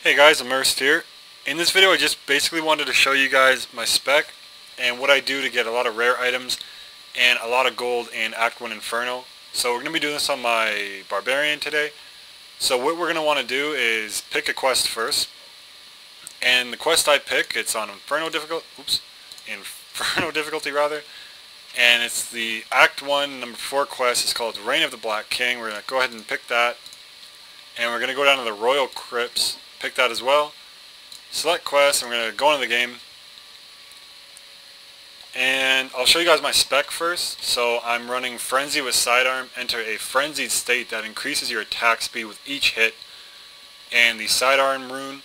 Hey guys, Immersed here. In this video I just basically wanted to show you guys my spec and what I do to get a lot of rare items and a lot of gold in Act 1 Inferno. So we're going to be doing this on my Barbarian today. So what we're going to want to do is pick a quest first. And the quest I pick, it's on Inferno difficulty rather. And it's the Act 1 number 4 quest. It's called Reign of the Black King. We're going to go ahead and pick that. And we're going to go down to the Royal Crypts. Pick that as well. Select quest, and we're going to go into the game. And I'll show you guys my spec first. So I'm running Frenzy with Sidearm. Enter a frenzied state that increases your attack speed with each hit. And the Sidearm rune.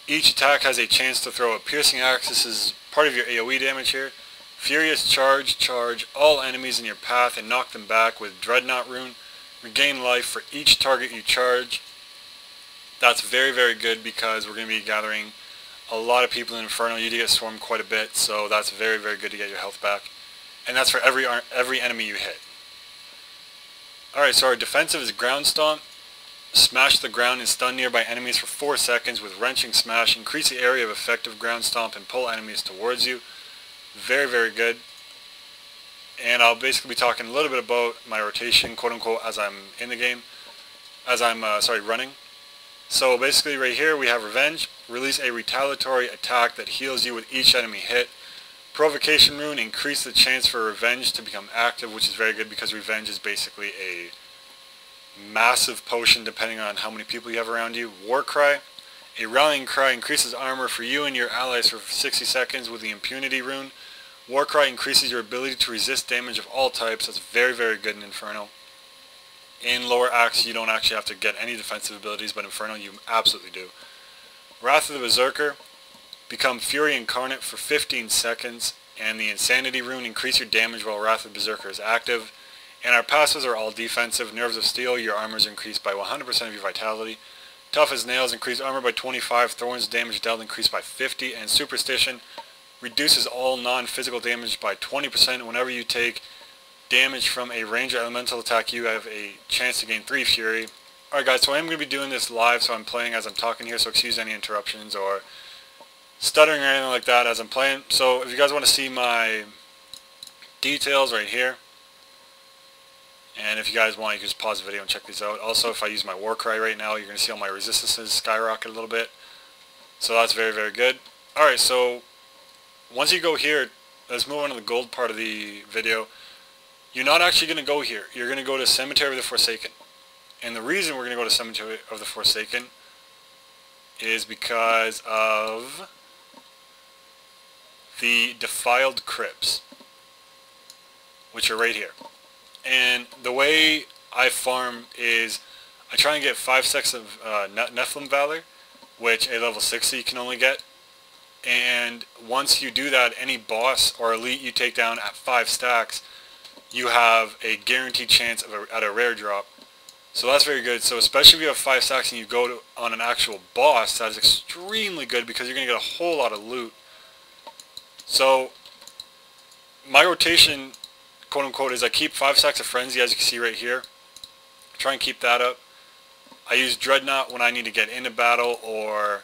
Each attack has a chance to throw a piercing axe. This is part of your AoE damage here. Furious Charge. Charge all enemies in your path and knock them back with Dreadnought rune. Regain life for each target you charge. That's very, very good because we're going to be gathering a lot of people in Inferno. You do get swarmed quite a bit, so that's very, very good to get your health back. And that's for every enemy you hit. Alright, so our defensive is Ground Stomp. Smash the ground and stun nearby enemies for 4 seconds with Wrenching Smash. Increase the area of effective Ground Stomp and pull enemies towards you. Very, very good. And I'll basically be talking a little bit about my rotation, quote unquote, as I'm in the game. As I'm, running. So basically right here we have Revenge. Release a retaliatory attack that heals you with each enemy hit. Provocation rune, increase the chance for Revenge to become active, which is very good because Revenge is basically a massive potion depending on how many people you have around you. War Cry. A Rallying Cry increases armor for you and your allies for 60 seconds with the Impunity rune. War Cry increases your ability to resist damage of all types. That's very, very good in Inferno. In lower acts, you don't actually have to get any defensive abilities, but Inferno, you absolutely do. Wrath of the Berserker. Become Fury Incarnate for 15 seconds, and the Insanity rune, increase your damage while Wrath of the Berserker is active. And our passives are all defensive. Nerves of Steel, your armor is increased by 100% of your vitality. Tough as Nails, increase armor by 25. Thorns, damage dealt, increased by 50. And Superstition reduces all non-physical damage by 20% whenever you take damage from a ranged elemental attack. You have a chance to gain 3 Fury. Alright guys, so I am going to be doing this live, so I'm playing as I'm talking here, so excuse any interruptions or stuttering or anything like that as I'm playing. So if you guys want to see my details right here, and if you guys want, you can just pause the video and check these out. Also, if I use my War Cry right now, you're going to see all my resistances skyrocket a little bit. So that's very, very good. Alright, so once you go here, let's move on to the gold part of the video. You're not actually going to go here. You're going to go to Cemetery of the Forsaken. And the reason we're going to go to Cemetery of the Forsaken is because of the Defiled Crypts, which are right here. And the way I farm is I try and get 5 stacks of Nephilim Valor, which a level 60 you can only get. And once you do that, any boss or elite you take down at 5 stacks, you have a guaranteed chance of at a rare drop. So that's very good. So especially if you have 5 stacks and you go on an actual boss, that is extremely good because you're going to get a whole lot of loot. So my rotation, quote unquote, is I keep 5 stacks of Frenzy, as you can see right here. Try and keep that up. I use Dreadnought when I need to get into battle or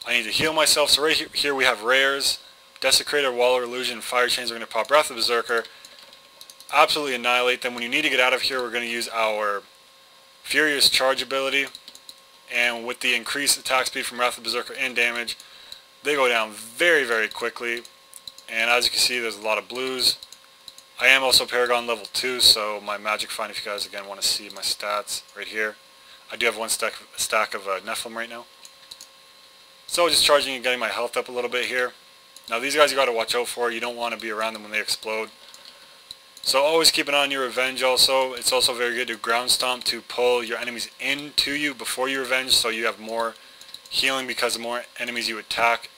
I need to heal myself. So right here we have rares. Desecrator, Wall of Illusion, Fire Chains. We're going to pop Wrath of the Berserker. Absolutely annihilate them. When you need to get out of here, we're going to use our Furious Charge ability. And with the increased attack speed from Wrath of the Berserker and damage, they go down very, very quickly. And as you can see, there's a lot of blues. I am also Paragon level 2, so my magic find, if you guys again want to see my stats right here. I do have 1 stack of Nephilim right now. So just charging and getting my health up a little bit here. Now these guys you got to watch out for. You don't want to be around them when they explode. So always keep an eye on your Revenge also. It's also very good to Ground Stomp to pull your enemies into you before you Revenge, so you have more healing because the more enemies you attack,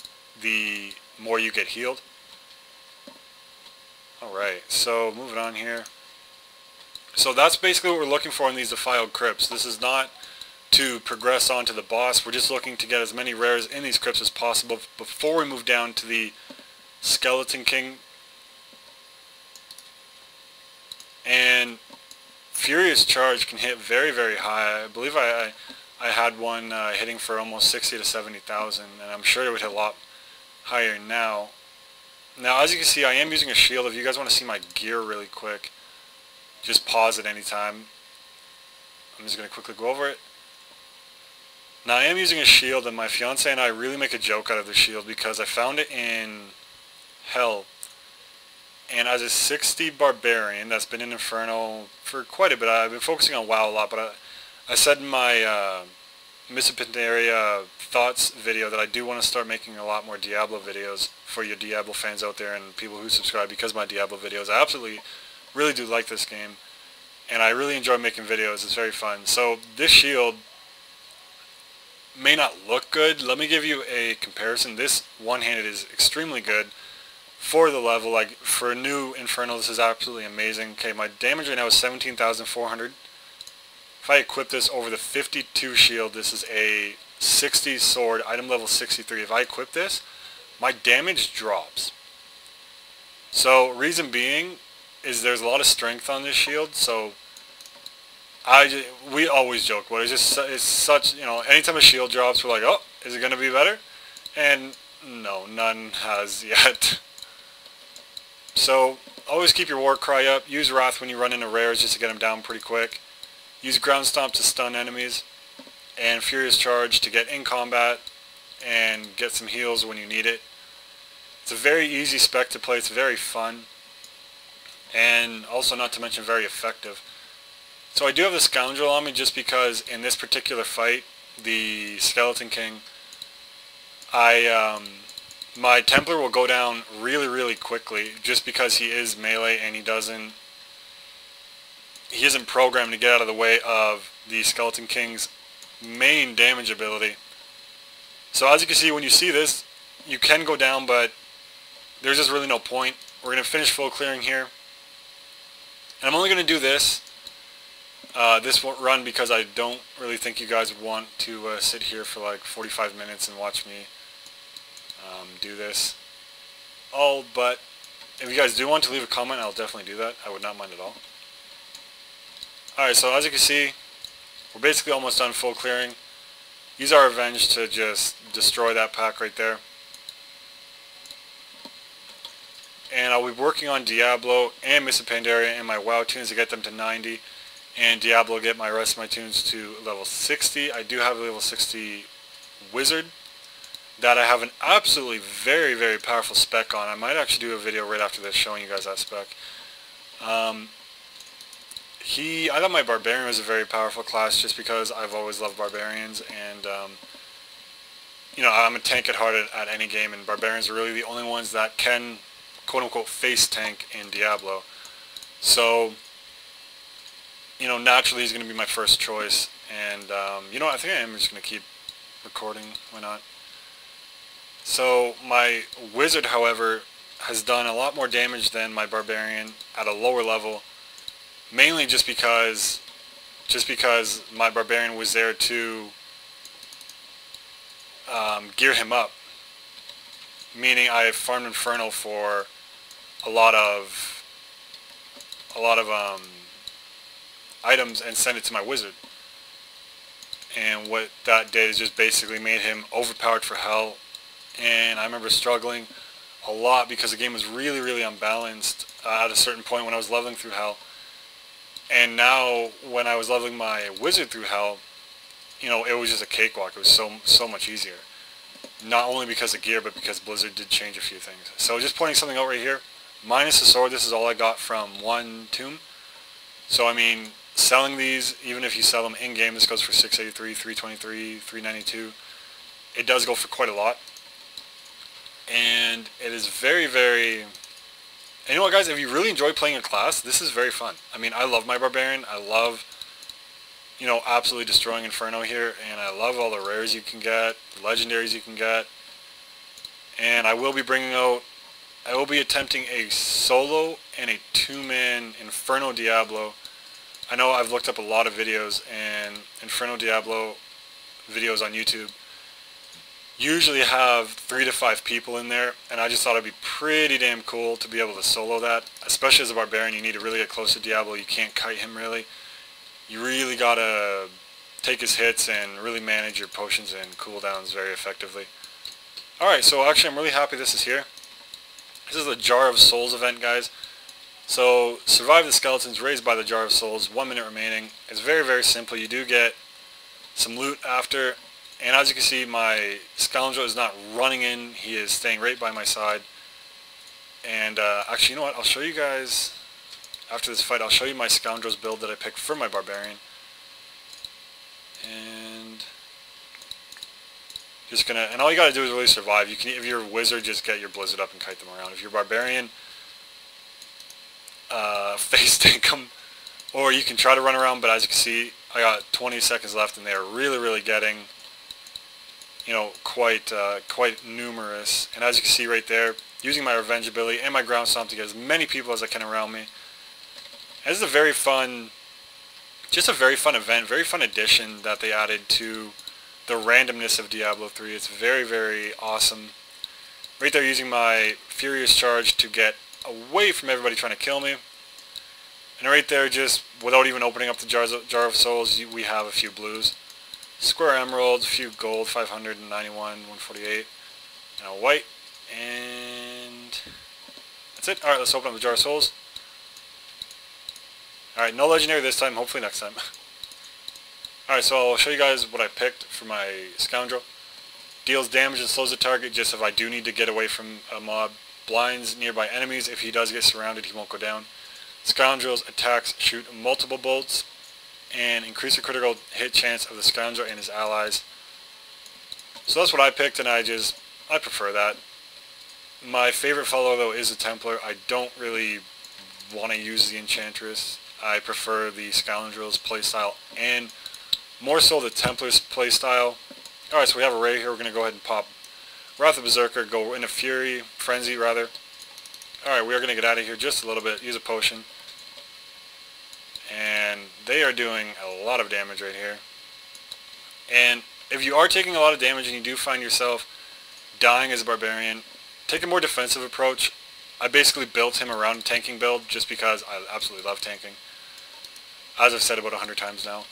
the more you get healed. Alright, so moving on here. So that's basically what we're looking for in these Defiled Crypts. This is not to progress on to the boss. We're just looking to get as many rares in these crypts as possible before we move down to the Skeleton King. And Furious Charge can hit very, very high. I believe I I had one hitting for almost 60 to 70,000, and I'm sure it would hit a lot higher now. Now, as you can see, I am using a shield. If you guys want to see my gear really quick, just pause at any time. I'm just going to quickly go over it. Now, I am using a shield, and my fiance and I really make a joke out of the shield because I found it in Hell. And as a 60 Barbarian that's been in Inferno for quite a bit, I've been focusing on WoW a lot, but I said in my Area Thoughts video that I do want to start making a lot more Diablo videos for your Diablo fans out there and people who subscribe because of my Diablo videos. I absolutely, really do like this game, and I really enjoy making videos. It's very fun. So this shield may not look good. Let me give you a comparison. This one-handed is extremely good for the level. Like for a new Inferno, this is absolutely amazing. Okay, my damage right now is 17,400. If I equip this over the 52 shield, this is a 60 sword, item level 63. If I equip this, my damage drops. So reason being is there's a lot of strength on this shield. So we always joke, but it's such, you know, anytime a shield drops, we're like, oh, is it going to be better? And no, none has yet. So always keep your war cry up. Use Wrath when you run into rares just to get them down pretty quick. Use Ground Stomp to stun enemies, and Furious Charge to get in combat and get some heals when you need it. It's a very easy spec to play. It's very fun, and also not to mention very effective. So I do have the Scoundrel on me just because in this particular fight, the Skeleton King, my Templar will go down really, really quickly just because he is melee and he isn't programmed to get out of the way of the Skeleton King's main damage ability. So as you can see, when you see this, you can go down, but there's just really no point. We're going to finish full clearing here. And I'm only going to do this run because I don't really think you guys would want to sit here for like 45 minutes and watch me do this. But if you guys do want to leave a comment, I'll definitely do that. I would not mind at all. Alright, so as you can see, we're basically almost done full clearing. Use our Revenge to just destroy that pack right there. And I'll be working on Diablo and Mists of Pandaria and my WoW tunes to get them to 90. And Diablo get my rest of my tunes to level 60. I do have a level 60 Wizard that I have an absolutely very, very powerful spec on. I might actually do a video right after this showing you guys that spec. I thought my Barbarian was a very powerful class just because I've always loved Barbarians, and you know, I'm a tank at heart at any game, and Barbarians are really the only ones that can quote-unquote face tank in Diablo. So, you know, naturally he's going to be my first choice, and you know what, I think I am just going to keep recording, why not? So my Wizard, however, has done a lot more damage than my Barbarian at a lower level, mainly just because my Barbarian was there to gear him up, meaning I farmed Inferno for a lot of items and sent it to my Wizard, and what that did is just basically made him overpowered for Hell. And I remember struggling a lot because the game was really, really unbalanced at a certain point when I was leveling through Hell. And now, when I was leveling my Wizard through Hell, you know, it was just a cakewalk. It was so much easier. Not only because of gear, but because Blizzard did change a few things. So just pointing something out right here, minus the sword, this is all I got from one tomb. So I mean, selling these, even if you sell them in-game, this goes for 683, 323, 392. It does go for quite a lot. And it is very, very... And you know what, guys, if you really enjoy playing a class, this is very fun. I mean, I love my Barbarian. I love, you know, absolutely destroying Inferno here. And I love all the rares you can get, the legendaries you can get. And I will be attempting a solo and a two-man Inferno Diablo. I know I've looked up a lot of videos, and Inferno Diablo videos on YouTube usually have 3 to 5 people in there, and I just thought it'd be pretty damn cool to be able to solo that. Especially as a Barbarian, you need to really get close to Diablo. You can't kite him really. You really gotta take his hits and really manage your potions and cooldowns very effectively. Alright, so actually I'm really happy this is here. This is the Jar of Souls event, guys. So, survive the skeletons raised by the Jar of Souls, 1 minute remaining. It's very, very simple. You do get some loot after, and as you can see, my scoundrel is not running in. He is staying right by my side. And actually, you know what? I'll show you guys, after this fight, I'll show you my scoundrel's build that I picked for my barbarian. And just gonna, and all you gotta do is really survive. You can, if you're a wizard, just get your blizzard up and kite them around. If you're a barbarian, face tank them, or you can try to run around. But as you can see, I got 20 seconds left, and they are really, really getting, you know, quite numerous. And as you can see right there, using my revenge ability and my ground stomp to get as many people as I can around me. And this is a very fun, just a very fun event, very fun addition that they added to the randomness of Diablo 3. It's very, very awesome. Right there, using my Furious Charge to get away from everybody trying to kill me. And right there, just without even opening up the Jar of Souls, we have a few blues. Square emeralds, a few gold, 591, 148, and a white. And that's it. Alright, let's open up the Jar of Souls. Alright, no legendary this time, hopefully next time. Alright, so I'll show you guys what I picked for my scoundrel. Deals damage and slows the target just if I do need to get away from a mob. Blinds nearby enemies. If he does get surrounded, he won't go down. Scoundrel's attacks shoot multiple bolts and increase the critical hit chance of the scoundrel and his allies. So that's what I picked, and I prefer that. My favorite follower though is the Templar. I don't really want to use the Enchantress. I prefer the Scoundrel's playstyle, and more so the Templar's playstyle. Alright, so we have a raid here. We're going to go ahead and pop Wrath of Berserker, go into Fury, Frenzy rather. Alright, we are going to get out of here just a little bit, use a potion. And they are doing a lot of damage right here. And if you are taking a lot of damage and you do find yourself dying as a barbarian, take a more defensive approach. I basically built him around a tanking build just because I absolutely love tanking. As I've said about 100 times now.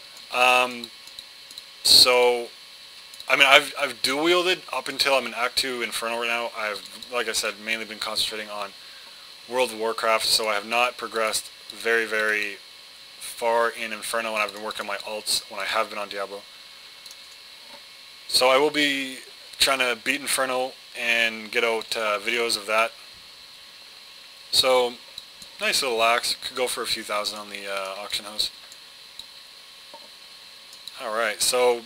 So, I mean, I've dual wielded up until I'm in Act 2 Inferno right now. I've, like I said, mainly been concentrating on World of Warcraft, so I have not progressed very, very far in Inferno, and I've been working on my alts when I have been on Diablo. So I will be trying to beat Inferno and get out videos of that. So, nice little axe. Could go for a few thousand on the auction house. Alright, so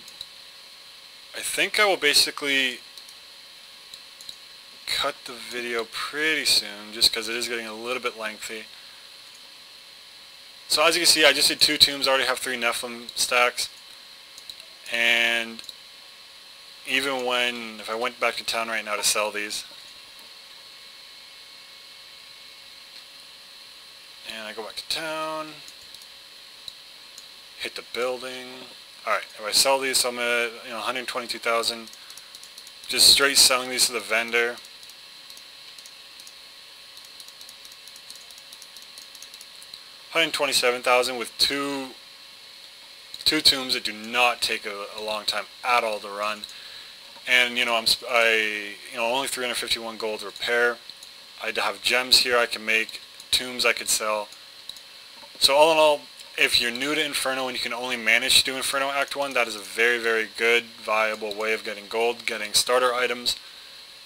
I think I will basically cut the video pretty soon, just because it is getting a little bit lengthy. So as you can see, I just did 2 tombs. I already have 3 Nephilim stacks. And even when, if I went back to town right now to sell these, and I go back to town, hit the building. Alright, if I sell these, so I'm at 122,000. Just straight selling these to the vendor. $127,000 with two tombs that do not take a long time at all to run. And only 351 gold to repair. I have gems here I can make, tombs I could sell. So all in all, if you're new to Inferno and you can only manage to do Inferno Act 1, that is a very, very good, viable way of getting gold, getting starter items,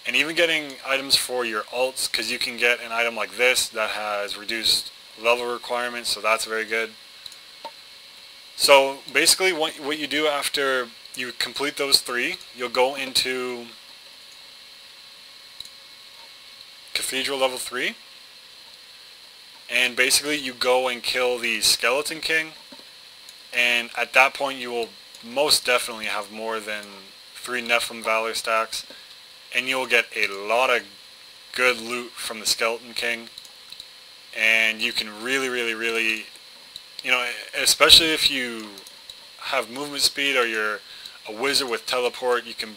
and even getting items for your alts, because you can get an item like this that has reduced level requirements, so that's very good. So basically what you do after you complete those 3, you'll go into Cathedral level 3. And basically you go and kill the Skeleton King, and at that point you will most definitely have more than 3 Nephilim Valor stacks, and you'll get a lot of good loot from the Skeleton King, and you can really, really, really, especially if you have movement speed or you're a wizard with teleport, you can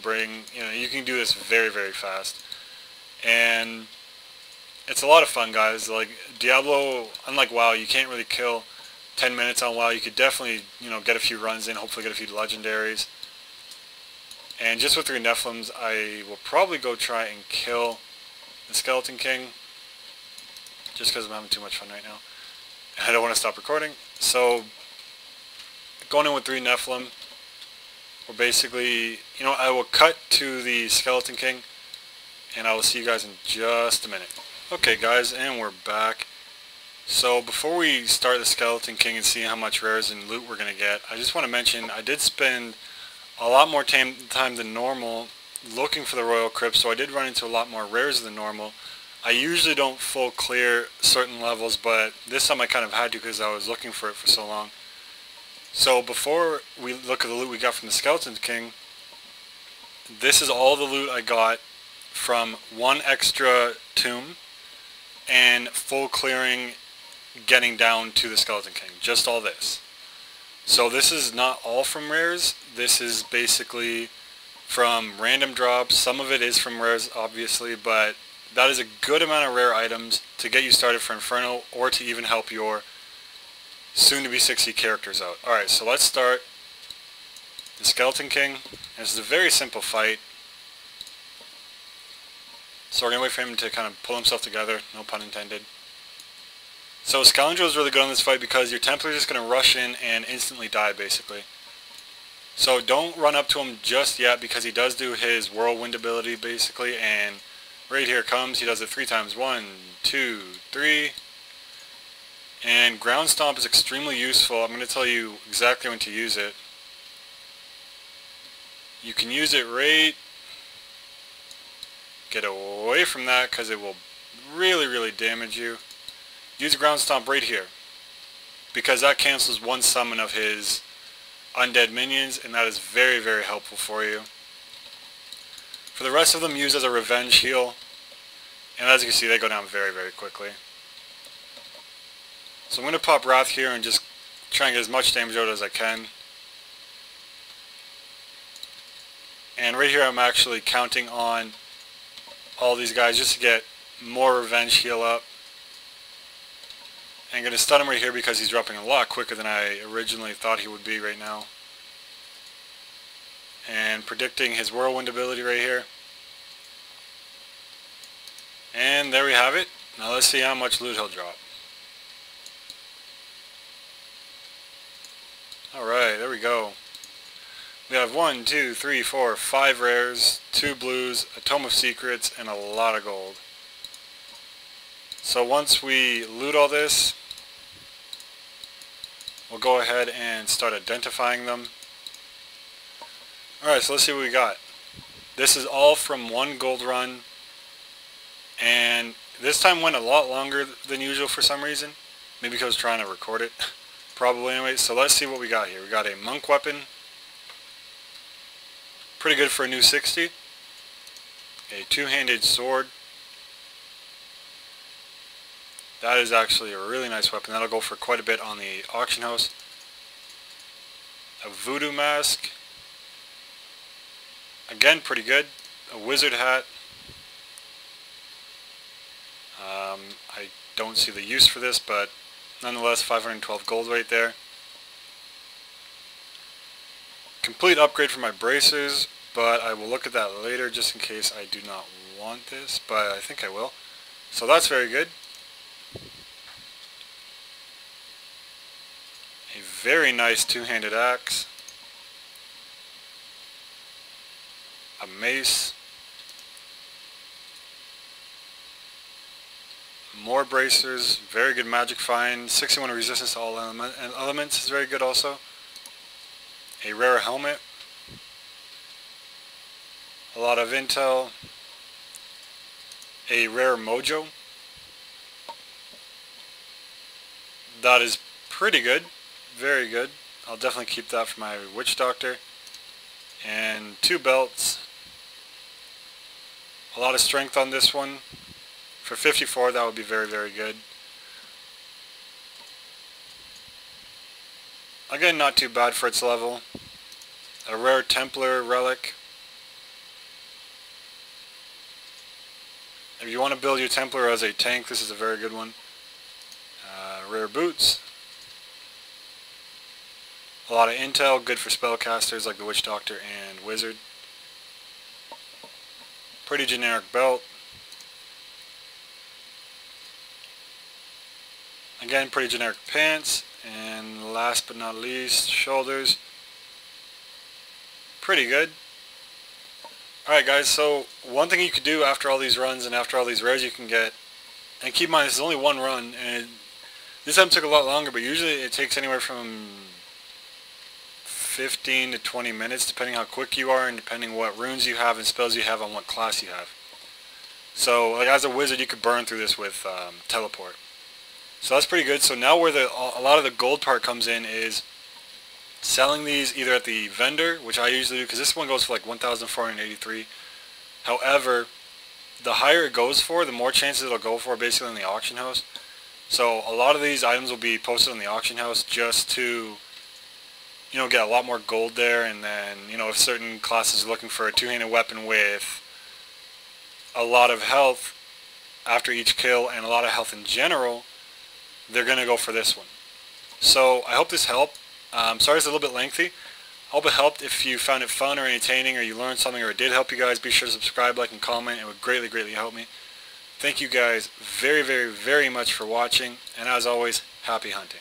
you can do this very, very fast. And it's a lot of fun, guys. Like Diablo, unlike WoW, you can't really kill 10 minutes on WoW, you could definitely, get a few runs in, hopefully get a few legendaries. And just with 3 Nephilims, I will probably go try and kill the Skeleton King, just because I'm having too much fun right now. And I don't want to stop recording. So, going in with 3 Nephilim, we're basically, I will cut to the Skeleton King, and I will see you guys in just a minute. Okay guys, and we're back. So before we start the Skeleton King and see how much rares and loot we're going to get, I just want to mention I did spend a lot more time than normal looking for the Royal Crypt, so I did run into a lot more rares than normal. I usually don't full clear certain levels, but this time I kind of had to because I was looking for it for so long. So before we look at the loot we got from the Skeleton King, this is all the loot I got from 1 extra tomb and full clearing getting down to the Skeleton King. Just all this. So this is not all from rares. This is basically from random drops. Some of it is from rares obviously, but that is a good amount of rare items to get you started for Inferno or to even help your soon to be 60 characters out. Alright, so let's start the Skeleton King. This is a very simple fight. So we're going to wait for him to kind of pull himself together, no pun intended. So Scoundrel is really good on this fight because your Templar is just going to rush in and instantly die basically. So don't run up to him just yet because he does do his Whirlwind ability basically, and right here it comes. He does it 3 times. 1, 2, 3. And Ground Stomp is extremely useful. I'm going to tell you exactly when to use it. You can use it right... Get away from that because it will really damage you. Use Ground Stomp right here, because that cancels 1 summon of his undead minions, and that is very helpful for you. For the rest of them, use as a revenge heal, and as you can see, they go down very quickly. So I'm going to pop Wrath here and just try and get as much damage out as I can. And right here I'm actually counting on all these guys just to get more revenge heal up. I'm going to stun him right here because he's dropping a lot quicker than I originally thought he would be right now. And predicting his Whirlwind ability right here. And there we have it. Now let's see how much loot he'll drop. Alright, there we go. We have 1, 2, 3, 4, 5 rares, 2 blues, a Tome of Secrets, and a lot of gold. So once we loot all this, we'll go ahead and start identifying them. Alright, so let's see what we got. This is all from 1 gold run, and this time went a lot longer than usual for some reason. Maybe because I was trying to record it. Probably anyway. So let's see what we got here. We got a monk weapon. Pretty good for a new 60. A 2-handed sword. That is actually a really nice weapon. That'll go for quite a bit on the auction house. A voodoo mask. Again, pretty good. A wizard hat. I don't see the use for this, but nonetheless, 512 gold right there. Complete upgrade for my bracers, but I will look at that later just in case I do not want this, but I think I will. So that's very good. A very nice 2-handed axe. A mace. More bracers, very good magic find. 61 resistance to all elements is very good also. A rare helmet. A lot of intel. A rare mojo. That is pretty good. Very good. I'll definitely keep that for my witch doctor. And 2 belts. A lot of strength on this one. For 54, that would be very good. Again, not too bad for its level. A rare Templar relic. If you want to build your Templar as a tank, this is a very good one. Rare boots. A lot of intel, good for spellcasters like the Witch Doctor and Wizard. Pretty generic belt. Again, pretty generic pants. And last but not least, shoulders. Pretty good. Alright guys, so one thing you could do after all these runs and after all these rares you can get, and keep in mind this is only one run, and this time took a lot longer, but usually it takes anywhere from 15 to 20 minutes depending how quick you are and depending what runes you have and spells you have on what class you have. So like as a wizard you could burn through this with teleport. So that's pretty good. So now where a lot of the gold part comes in is selling these either at the vendor, which I usually do because this one goes for like 1,483. However, the higher it goes for, the more chances it'll go for basically in the auction house. So a lot of these items will be posted on the auction house just to, you know, get a lot more gold there, and then, you know, if certain classes are looking for a two-handed weapon with a lot of health after each kill and a lot of health in general, they're going to go for this one. So I hope this helped. Sorry it's a little bit lengthy. I hope it helped. If you found it fun or entertaining or you learned something or it did help you guys, be sure to subscribe, like, and comment. It would greatly, greatly help me. Thank you guys very, very, very much for watching, and as always, happy hunting.